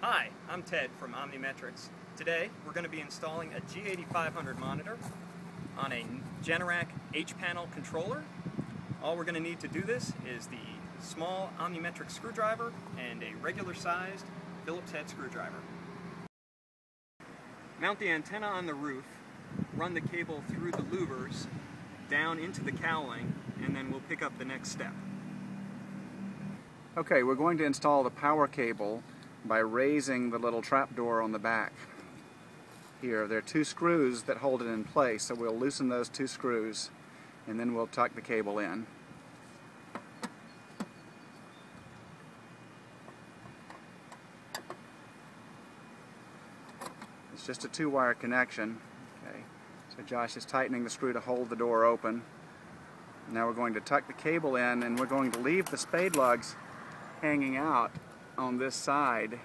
Hi, I'm Ted from OmniMetrix. Today we're going to be installing a G8500 monitor on a Generac H-panel controller. All we're going to need to do this is the small OmniMetrix screwdriver and a regular sized Phillips head screwdriver. Mount the antenna on the roof, run the cable through the louvers down into the cowling, and then we'll pick up the next step. Okay, we're going to install the power cable by raising the little trap door on the back. Here, there are two screws that hold it in place, so we'll loosen those two screws and then we'll tuck the cable in. It's just a two-wire connection. Okay, so Josh is tightening the screw to hold the door open. Now we're going to tuck the cable in and we're going to leave the spade lugs hanging out on this side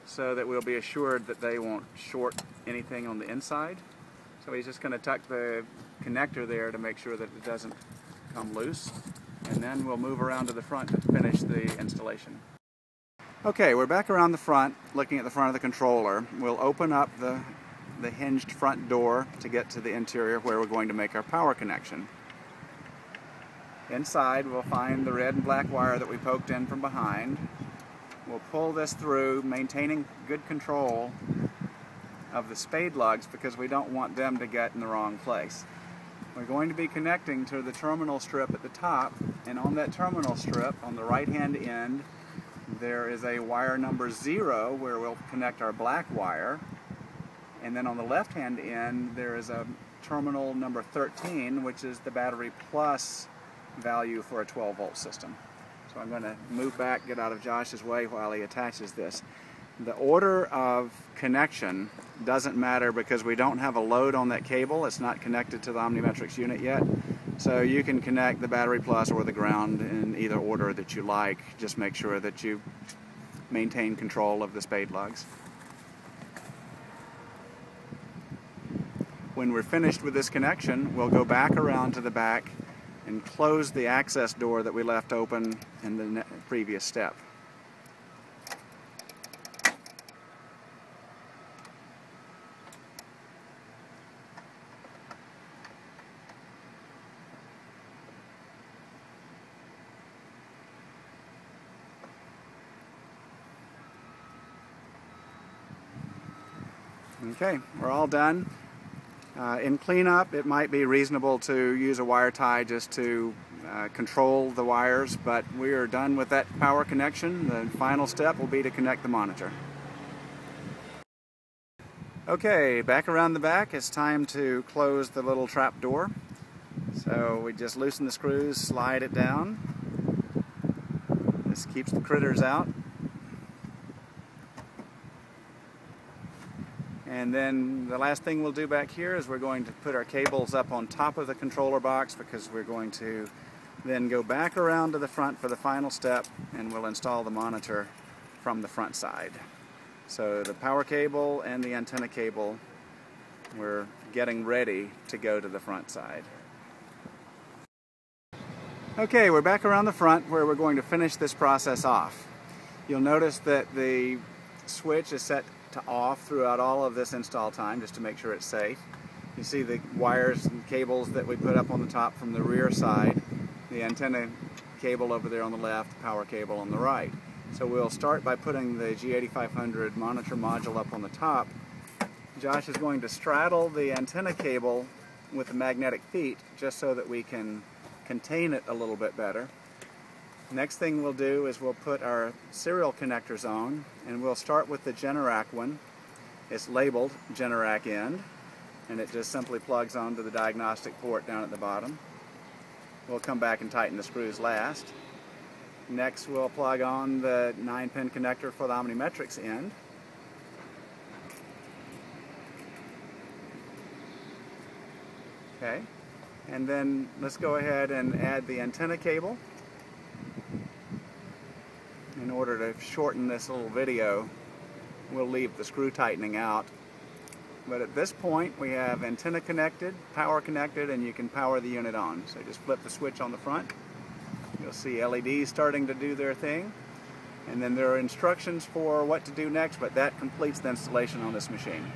so that we'll be assured that they won't short anything on the inside. So he's just going to tuck the connector there to make sure that it doesn't come loose, and then we'll move around to the front to finish the installation. Okay, we're back around the front looking at the front of the controller. We'll open up the hinged front door to get to the interior where we're going to make our power connection. Inside we'll find the red and black wire that we poked in from behind. We'll pull this through, maintaining good control of the spade lugs because we don't want them to get in the wrong place. We're going to be connecting to the terminal strip at the top, and on that terminal strip, on the right hand end, there is a wire number 0 where we'll connect our black wire, and then on the left hand end there is a terminal number 13, which is the battery plus value for a 12-volt system. So I'm going to move back, get out of Josh's way while he attaches this. The order of connection doesn't matter because we don't have a load on that cable. It's not connected to the OmniMetrix unit yet. So you can connect the battery plus or the ground in either order that you like. Just make sure that you maintain control of the spade lugs. When we're finished with this connection, we'll go back around to the back and close the access door that we left open in the previous step. Okay, we're all done. In cleanup, it might be reasonable to use a wire tie just to control the wires, but we are done with that power connection. The final step will be to connect the monitor. Okay, back around the back, it's time to close the little trap door. So we just loosen the screws, slide it down. This keeps the critters out. And then the last thing we'll do back here is we're going to put our cables up on top of the controller box because we're going to then go back around to the front for the final step, and we'll install the monitor from the front side. So the power cable and the antenna cable, we're getting ready to go to the front side. Okay, we're back around the front where we're going to finish this process off. You'll notice that the switch is set to off throughout all of this install time just to make sure it's safe. You see the wires and cables that we put up on the top from the rear side, the antenna cable over there on the left, the power cable on the right. So we'll start by putting the G8500 monitor module up on the top. Josh is going to straddle the antenna cable with the magnetic feet just so that we can contain it a little bit better. Next thing we'll do is we'll put our serial connectors on, and we'll start with the Generac one. It's labeled Generac end, and it just simply plugs onto the diagnostic port down at the bottom. We'll come back and tighten the screws last. Next we'll plug on the 9-pin connector for the OmniMetrix end. Okay, and then let's go ahead and add the antenna cable. In order to shorten this little video, we'll leave the screw tightening out. But at this point, we have antenna connected, power connected, and you can power the unit on. So just flip the switch on the front. You'll see LEDs starting to do their thing. And then there are instructions for what to do next, but that completes the installation on this machine.